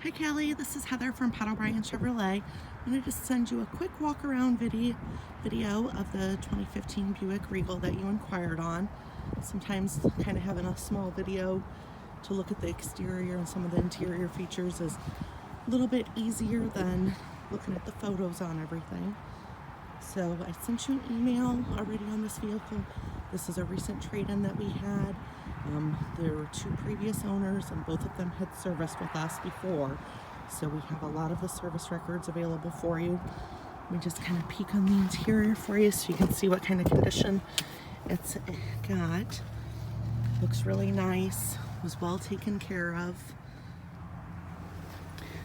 Hi Cali, this is Heather from Pat O'Brien Chevrolet. I'm going to just send you a quick walk around video of the 2015 Buick Regal that you inquired on. Sometimes kind of having a small video to look at the exterior and some of the interior features is a little bit easier than looking at the photos on everything. So I sent you an email already on this vehicle. This is a recent trade-in that we had. There were two previous owners and both of them had serviced with us before. So we have a lot of the service records available for you. Let me just kind of peek on the interior for you so you can see what kind of condition it's got. Looks really nice, was well taken care of.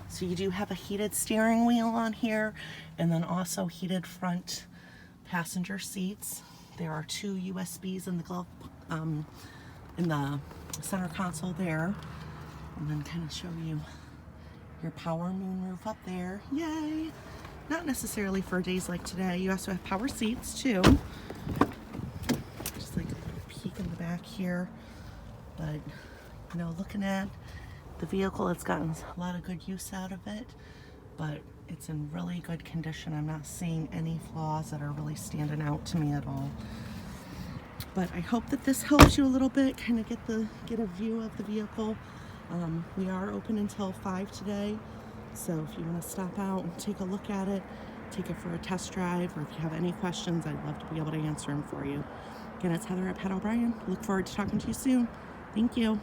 So you do have a heated steering wheel on here and then also heated front passenger seats. There are two USBs in the glove, in the center console there. And then kind of show you your power moonroof up there. Yay! Not necessarily for days like today. You also have power seats too. Just like a little peek in the back here. But, you know, looking at the vehicle, it's gotten a lot of good use out of it, but it's in really good condition. I'm not seeing any flaws that are really standing out to me at all. But I hope that this helps you a little bit, kind of get a view of the vehicle. We are open until 5 today, so if you want to stop out and take a look at it, take it for a test drive, or if you have any questions, I'd love to be able to answer them for you. Again, it's Heather at Pat O'Brien. Look forward to talking to you soon. Thank you.